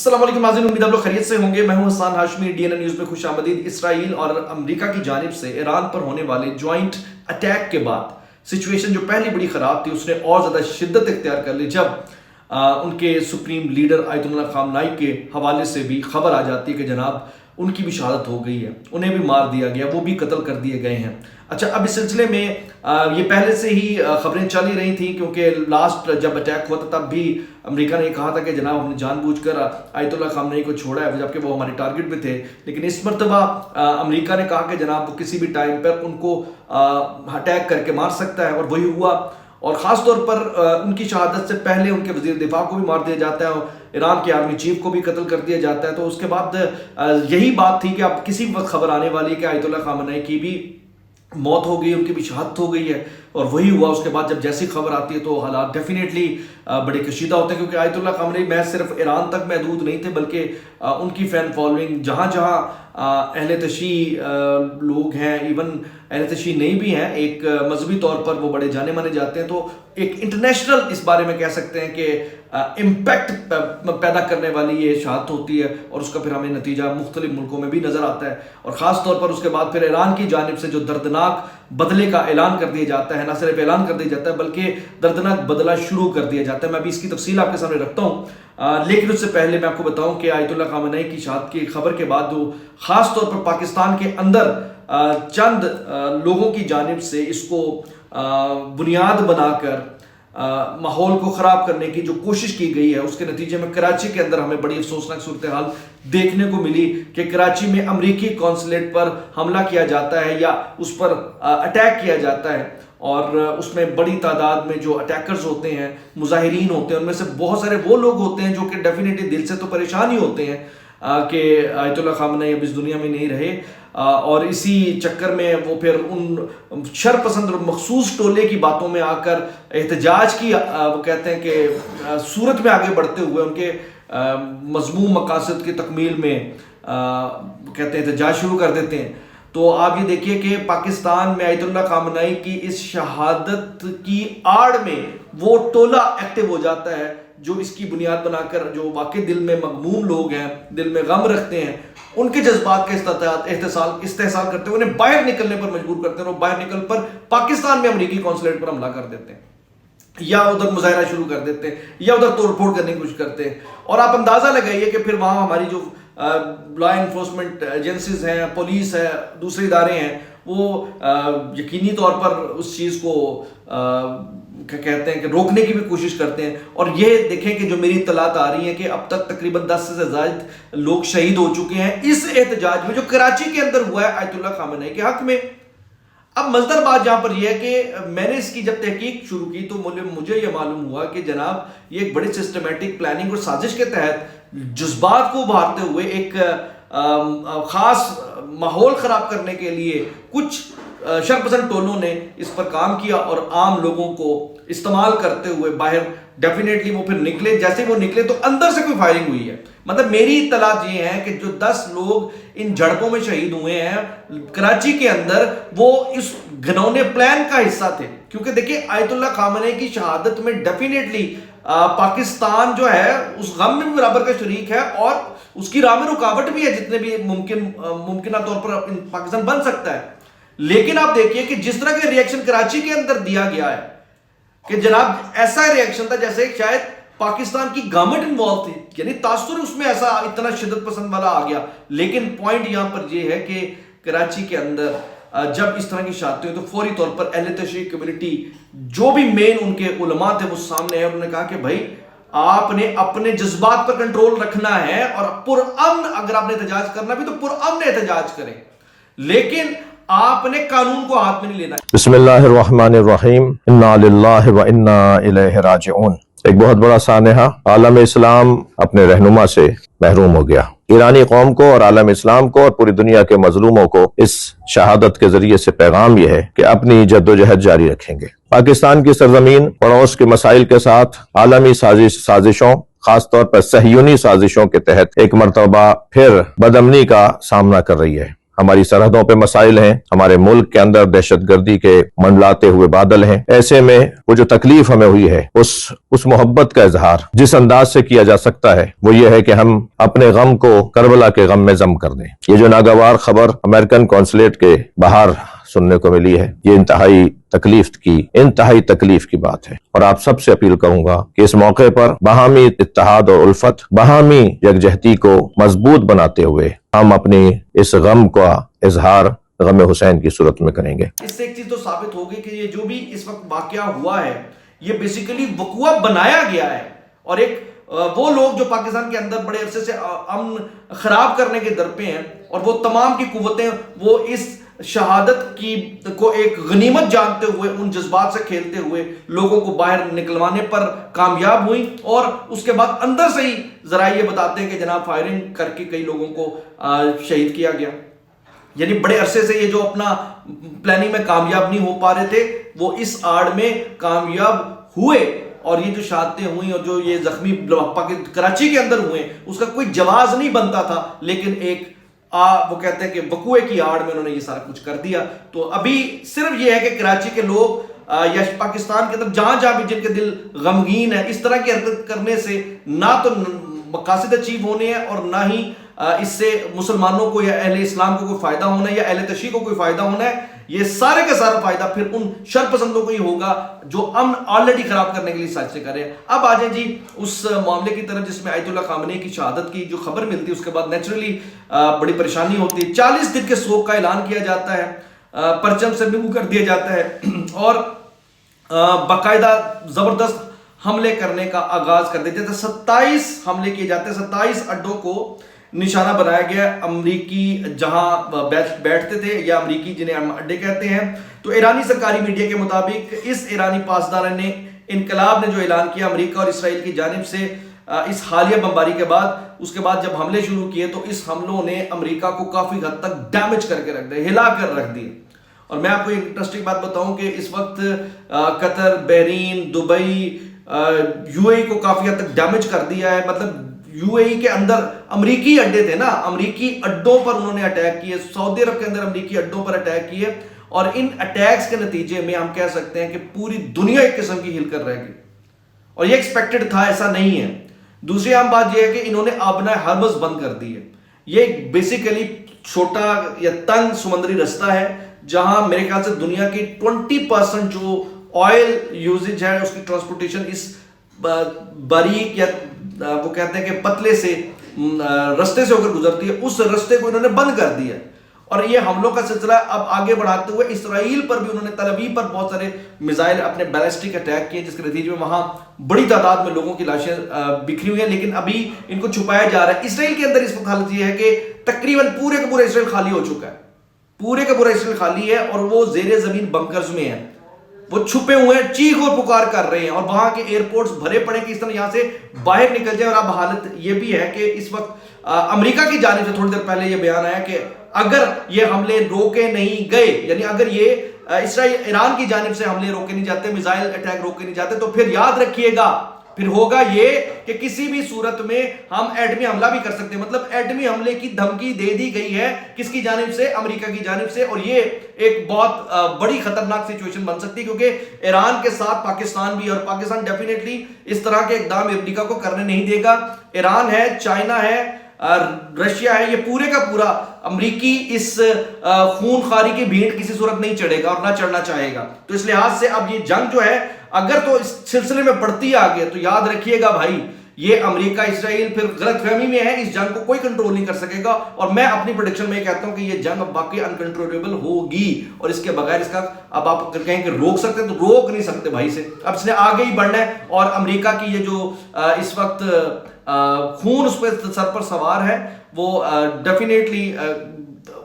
السلام علیکم ناظرین، امید آپ لوگ خیریت سے ہوں گے۔ میں ہوں حسان Hashmi, D N a news میں خوش آمدید۔ اسرائیل اور امریکہ کی جانب سے ایران پر ہونے والے جوائنٹ اٹیک کے بعد سچویشن جو پہلی بڑی خراب تھی اس نے اور زیادہ شدت اختیار کر لی جب ان کے سپریم لیڈر آیت اللہ خامنائی کے حوالے سے بھی خبر آ جاتی ہے کہ جناب ان کی بھی شہادت ہو گئی ہے، انہیں بھی مار دیا گیا، وہ بھی قتل کر دیے گئے ہیں۔ اچھا، اب اس سلسلے میں یہ پہلے سے ہی خبریں چل ہی رہی تھیں، کیونکہ لاسٹ جب اٹیک ہوا تھا تب بھی امریکہ نے کہا تھا کہ جناب ہم نے جان بوجھ کر آیت اللہ خامنائی کو چھوڑا ہے، جبکہ وہ ہمارے ٹارگٹ پہ تھے۔ لیکن اس مرتبہ امریکہ نے کہا کہ جناب وہ کسی بھی ٹائم پر ان کو اٹیک کر کے مار سکتا ہے، اور وہی ہوا۔ اور خاص طور پر ان کی شہادت سے پہلے ان کے وزیر دفاع کو بھی مار دیا جاتا ہے، اور ایران کے آرمی چیف کو بھی قتل کر دیا جاتا ہے۔ تو اس کے بعد یہی بات تھی کہ اب کسی وقت خبر آنے والی ہے کہ آیت اللہ خامنائی کی بھی موت ہو گئی، ان کی بھی شہادت ہو گئی ہے، اور وہی ہوا۔ اس کے بعد جب جیسی خبر آتی ہے تو حالات ڈیفینیٹلی بڑے کشیدہ ہوتے ہیں، کیونکہ آیت اللہ خامنائی میں صرف ایران تک محدود نہیں تھے، بلکہ ان کی فین فالوئنگ جہاں جہاں اہل تشیع لوگ ہیں، ایون اہل تشیع نہیں بھی ہیں، ایک مذہبی طور پر وہ بڑے جانے مانے جاتے ہیں۔ تو ایک انٹرنیشنل اس بارے میں کہہ سکتے ہیں کہ امپیکٹ پیدا کرنے والی یہ شہادت ہوتی ہے، اور اس کا پھر ہمیں نتیجہ مختلف ملکوں میں بھی نظر آتا ہے۔ اور خاص طور پر اس کے بعد پھر ایران کی جانب سے جو دردناک بدلے کا اعلان کر دیا جاتا ہے، نہ صرف اعلان کر دیا جاتا ہے بلکہ دردناک بدلہ شروع کر دیا جاتا ہے۔ میں ابھی اس کی تفصیل آپ کے سامنے رکھتا ہوں، لیکن اس سے پہلے میں آپ کو بتاؤں کہ آیت اللہ خامنائی کی شہادت کی خبر کے بعد جو خاص طور پر پاکستان کے اندر چند لوگوں کی جانب سے اس کو بنیاد بنا کر ماحول کو خراب کرنے کی جو کوشش کی گئی ہے، اس کے نتیجے میں کراچی کے اندر ہمیں بڑی افسوسناک صورتحال دیکھنے کو ملی کہ کراچی میں امریکی قونصلیٹ پر حملہ کیا جاتا ہے یا اس پر اٹیک کیا جاتا ہے، اور اس میں بڑی تعداد میں جو اٹیکرز ہوتے ہیں، مظاہرین ہوتے ہیں، ان میں سے بہت سارے وہ لوگ ہوتے ہیں جو کہ ڈیفینیٹلی دل سے تو پریشان ہی ہوتے ہیں کہ آیت اللہ خامنائی اب اس دنیا میں نہیں رہے، اور اسی چکر میں وہ پھر ان شر پسند اور مخصوص ٹولے کی باتوں میں آ کر احتجاج کی وہ کہتے ہیں کہ صورت میں آگے بڑھتے ہوئے ان کے مذموم مقاصد کی تکمیل میں کہتے ہیں احتجاج شروع کر دیتے ہیں۔ تو آپ یہ دیکھیے کہ پاکستان میں آیت اللہ خامنائی کی اس شہادت کی آڑ میں وہ ٹولہ ایکٹیو ہو جاتا ہے جو اس کی بنیاد بنا کر جو واقعی دل میں مغموم لوگ ہیں، دل میں غم رکھتے ہیں، ان کے جذبات کا استحصال کرتے ہیں، انہیں باہر نکلنے پر مجبور کرتے ہیں، اور باہر نکل پر پاکستان میں امریکی قونصلیٹ پر حملہ کر دیتے ہیں، یا ادھر مظاہرہ شروع کر دیتے ہیں، یا ادھر توڑ پھوڑ کرنے کی کوشش کرتے ہیں۔ اور آپ اندازہ لگائیے کہ پھر وہاں ہماری جو لا انفورسمنٹ ایجنسیز ہیں، پولیس ہے، دوسرے ادارے ہیں، وہ یقینی طور پر اس چیز کو کہتے ہیں کہ روکنے کی بھی کوشش کرتے ہیں۔ اور یہ دیکھیں کہ جو میری اطلاعات آ رہی ہیں کہ اب تک تقریباً 10 سے زائد لوگ شہید ہو چکے ہیں اس احتجاج میں جو کراچی کے اندر ہوا ہے آیت اللہ خامنائی کے حق میں۔ اب مزدار بات جہاں پر یہ ہے کہ میں نے اس کی جب تحقیق شروع کی تو مجھے یہ معلوم ہوا کہ جناب یہ ایک بڑی سسٹمیٹک پلاننگ اور سازش کے تحت جذبات کو ابھارتے ہوئے ایک خاص ماحول خراب کرنے کے لیے کچھ شرپسند ٹولوں نے اس پر کام کیا، اور عام لوگوں کو استعمال کرتے ہوئے باہر ڈیفینیٹلی وہ پھر نکلے۔ جیسے وہ نکلے تو اندر سے کوئی فائرنگ ہوئی ہے، مطلب میری اطلاعات یہ ہیں کہ جو 10 لوگ ان جھڑپوں میں شہید ہوئے ہیں کراچی کے اندر، وہ اس گھنونے پلان کا حصہ تھے۔ کیونکہ دیکھیں آیت اللہ خامنائی کی شہادت میں ڈیفینیٹلی پاکستان جو ہے اس غم میں بھی برابر کا شریک ہے، اور اس کی راہ میں رکاوٹ بھی ہے جتنے بھی ممکنہ طور پر پاکستان بن سکتا ہے۔ لیکن آپ دیکھیے کہ جس طرح کے ریئیکشن کراچی کے اندر دیا گیا ہے کہ جناب ایسا ریئیکشن تھا جیسے شاید پاکستان کی گورنمنٹ انوالو تھی، یعنی تاثر اس میں ایسا اتنا شدت پسند والا آ گیا۔ لیکن پوائنٹ یہاں پر یہ ہے کہ کراچی کے اندر جب اس طرح کی شہادتیں ہوئی تو فوری طور پر اہل تشیع کمیونٹی جو بھی مین ان کے علماء تھے وہ سامنے ہیں، انہوں نے کہا کہ بھائی آپ نے اپنے جذبات پر کنٹرول رکھنا ہے، اور پرامن اگر آپ نے احتجاج کرنا بھی تو پرامن احتجاج کریں، لیکن آپ نے قانون کو ہاتھ میں نہیں لینا۔ بسم اللہ الرحمن الرحیم، انا للہ و انا الیہ راجعون۔ ایک بہت بڑا سانحہ، عالم اسلام اپنے رہنما سے محروم ہو گیا۔ ایرانی قوم کو اور عالم اسلام کو اور پوری دنیا کے مظلوموں کو اس شہادت کے ذریعے سے پیغام یہ ہے کہ اپنی جد و جہد جاری رکھیں گے۔ پاکستان کی سرزمین پڑوس کے مسائل کے ساتھ عالمی سازشوں، خاص طور پر صہیونی سازشوں کے تحت ایک مرتبہ پھر بدامنی کا سامنا کر رہی ہے۔ ہماری سرحدوں پہ مسائل ہیں، ہمارے ملک کے اندر دہشت گردی کے منڈلاتے ہوئے بادل ہیں۔ ایسے میں وہ جو تکلیف ہمیں ہوئی ہے اس محبت کا اظہار جس انداز سے کیا جا سکتا ہے وہ یہ ہے کہ ہم اپنے غم کو کربلا کے غم میں ضم کر دیں۔ یہ جو ناگوار خبر امریکن قونصلیٹ کے باہر سننے کو ملی ہے، یہ انتہائی تکلیف کی بات ہے، اور آپ سب سے اپیل کروں گا کہ اس موقع پر باہمی اتحاد اور الفت، باہمی یکجہتی کو مضبوط بناتے ہوئے ہم اپنی اس غم کا اظہار غم حسین کی صورت میں کریں گے۔ اس سے ایک چیز تو ثابت ہوگی کہ یہ جو بھی اس وقت واقعہ ہوا ہے یہ بیسیکلی وقوع بنایا گیا ہے، اور ایک وہ لوگ جو پاکستان کے اندر بڑے عرصے سے امن خراب کرنے کے در پہ ہیں، اور وہ تمام کی قوتیں وہ اس شہادت کی کو ایک غنیمت جانتے ہوئے ان جذبات سے کھیلتے ہوئے لوگوں کو باہر نکلوانے پر کامیاب ہوئی، اور اس کے بعد اندر سے ہی ذرائع یہ بتاتے ہیں کہ جناب فائرنگ کر کے کئی لوگوں کو شہید کیا گیا۔ یعنی بڑے عرصے سے یہ جو اپنا پلاننگ میں کامیاب نہیں ہو پا رہے تھے وہ اس آڑ میں کامیاب ہوئے، اور یہ جو شہادتیں ہوئیں اور جو یہ زخمی کراچی کے اندر ہوئے اس کا کوئی جواز نہیں بنتا تھا، لیکن ایک وہ کہتے ہیں کہ وقوع کی آڑ میں انہوں نے یہ سارا کچھ کر دیا۔ تو ابھی صرف یہ ہے کہ کراچی کے لوگ یا پاکستان کے اندر جہاں جہاں بھی جن کے دل غمگین ہے، اس طرح کی حرکت کرنے سے نہ تو مقاصد اچیو ہونے ہیں اور نہ ہی اس سے مسلمانوں کو یا اہل اسلام کو کوئی فائدہ ہونا ہے یا اہل تشیع کو کوئی فائدہ ہونا ہے۔ یہ سارے کا سارا فائدہ پھر ان شر پسندوں کو ہی ہوگا جو امن آلریڈی خراب کرنے کے لیے سازشیں کر رہے ہیں۔ اب آ جائیں جی اس معاملے کی طرف جس میں آیت اللہ خامنئی کی شہادت کی جو خبر ملتی ہے اس کے بعد نیچرلی بڑی پریشانی ہوتی ہے۔ 40 دن کے سوگ کا اعلان کیا جاتا ہے، پرچم سے منہ کر دیا جاتا ہے، اور باقاعدہ زبردست حملے کرنے کا آغاز کر دیتے تھے۔ 27 حملے کیے جاتے ہیں، 27 اڈوں کو نشانہ بنایا گیا، امریکی جہاں بیٹھتے تھے یا امریکی جنہیں ہم اڈے کہتے ہیں۔ تو ایرانی سرکاری میڈیا کے مطابق اس ایرانی پاسدار نے انقلاب نے جو اعلان کیا امریکہ اور اسرائیل کی جانب سے اس حالیہ بمباری کے بعد، اس کے بعد جب حملے شروع کیے تو اس حملوں نے امریکہ کو کافی حد تک ڈیمیج کر کے رکھ دیا، ہلا کر رکھ دیا۔ اور میں آپ کو ایک انٹرسٹنگ بات بتاؤں کہ اس وقت قطر، بحرین، دبئی، یو اے کو کافی حد تک ڈیمیج کر دیا ہے۔ مطلب یو اے کے اندر امریکی اڈے تھے نا، امریکی اڈوں پر انہوں نے اٹیک کیے، سعودی عرب کے اندر امریکی اڈوں پر اٹیک کیے، اور ان اٹیکس کے نتیجے میں ہم کہہ سکتے ہیں کہ پوری دنیا ایک قسم کی ہل کر رہ گئی، اور یہ ایکسپیکٹڈ تھا، ایسا نہیں ہے۔ دوسری عام بات یہ ہے کہ انہوں نے آبنہ ہرمز بند کر دی ہے۔ یہ بیسیکلی چھوٹا یا تنگ سمندری رستہ ہے جہاں میرے خیال سے دنیا کی 20% جو آئل یوزیج ہے اس کی ٹرانسپورٹیشن اس باریک یا وہ کہتے ہیں کہ پتلے سے رستے سے ہو کر گزرتی ہے، اس رستے کو انہوں نے بند کر دیا۔ اور یہ حملوں کا سلسلہ اب آگے بڑھاتے ہوئے اسرائیل پر بھی انہوں نے تل ابیب پر بہت سارے میزائل اپنے بیلسٹک اٹیک کیے، جس کے نتیجے میں وہاں بڑی تعداد میں لوگوں کی لاشیں بکھری ہوئی ہیں، لیکن ابھی ان کو چھپایا جا رہا ہے۔ اسرائیل کے اندر اس وقت حالت یہ ہے کہ تقریباً پورے کا پورا اسرائیل خالی ہو چکا ہے، پورے کا پورا اسرائیل خالی ہے، اور وہ زیر زمین بنکرز میں ہیں، وہ چھپے ہوئے ہیں، چیخ اور پکار کر رہے ہیں، اور وہاں کے ایئرپورٹس بھرے پڑے کہ اس طرح یہاں سے باہر نکل جائے۔ اور اب حالت یہ بھی ہے کہ اس وقت امریکہ کی جانب سے تھوڑی دیر پہلے یہ بیان آیا کہ اگر یہ حملے روکے نہیں گئے، یعنی اگر یہ اسرائیل ایران کی جانب سے حملے روکے نہیں جاتے، میزائل اٹیک روکے نہیں جاتے، تو پھر یاد رکھیے گا پھر ہوگا یہ کہ کسی بھی صورت میں ہم ایٹمی حملہ بھی کر سکتے ہیں۔ مطلب ایٹمی حملے کی دھمکی دے دی گئی ہے کس کی جانب سے؟ امریکہ کی جانب سے، اور یہ ایک بہت بڑی خطرناک سچویشن بن سکتی ہے، کیونکہ ایران کے ساتھ پاکستان بھی، اور پاکستان ڈیفینیٹلی اس طرح کے اقدام امریکہ کو کرنے نہیں دے گا۔ ایران ہے، چائنا ہے، رشیا ہے، یہ پورے کا پورا امریکی اس خون خاری کی بھیڑ کسی صورت نہیں چڑھے گا اور نہ چڑھنا چاہے گا۔ تو اس لحاظ سے اب یہ جنگ جو ہے اگر تو اس سلسلے میں بڑھتی آگے تو یاد رکھیے گا بھائی، یہ امریکہ اسرائیل پھر غلط فہمی میں ہے، اس جنگ کو کوئی کنٹرول نہیں کر سکے گا، اور میں اپنی پریڈکشن میں کہتا ہوں کہ یہ جنگ اب باقی انکنٹرولبل ہوگی، اور اس کے بغیر اس کا اب آپ اگر کہیں کہ روک سکتے ہیں تو روک نہیں سکتے بھائی سے، اب اس نے آگے ہی بڑھنا ہے۔ اور امریکہ کی یہ جو اس وقت خون اس پہ سر پر سوار ہے وہ ڈیفینیٹلی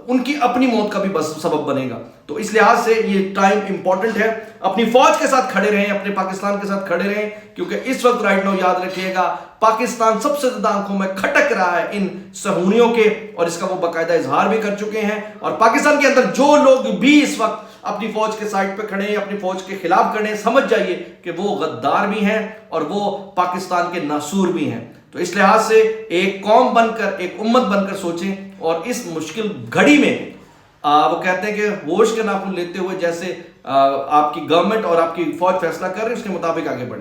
ان کی اپنی موت کا بھی بس سبب بنے گا۔ تو اس لحاظ سے یہ ٹائم امپورٹنٹ ہے، اپنی فوج کے ساتھ کھڑے رہیں، اپنے پاکستان کے ساتھ کھڑے رہیں، کیونکہ اس وقت رائٹ ناؤ یاد رکھیے گا پاکستان سب سے زیادہ آنکھوں میں کھٹک رہا ہے ان صہیونیوں کے، اور اس کا وہ باقاعدہ اظہار بھی کر چکے ہیں۔ اور پاکستان کے اندر جو لوگ بھی اس وقت اپنی فوج کے سائٹ پہ کھڑے ہیں، اپنی فوج کے خلاف کھڑے ہیں، سمجھ جائیے کہ وہ غدار بھی ہیں اور وہ پاکستان کے ناسور بھی ہیں۔ تو اس لحاظ سے ایک قوم بن کر، ایک امت بن کر سوچیں، اور اس مشکل گھڑی میں وہ کہتے ہیں کہ ہوش کے ناخن لیتے ہوئے جیسے آپ کی گورنمنٹ اور آپ کی فوج فیصلہ کر رہی ہے اس کے مطابق آگے بڑھیں.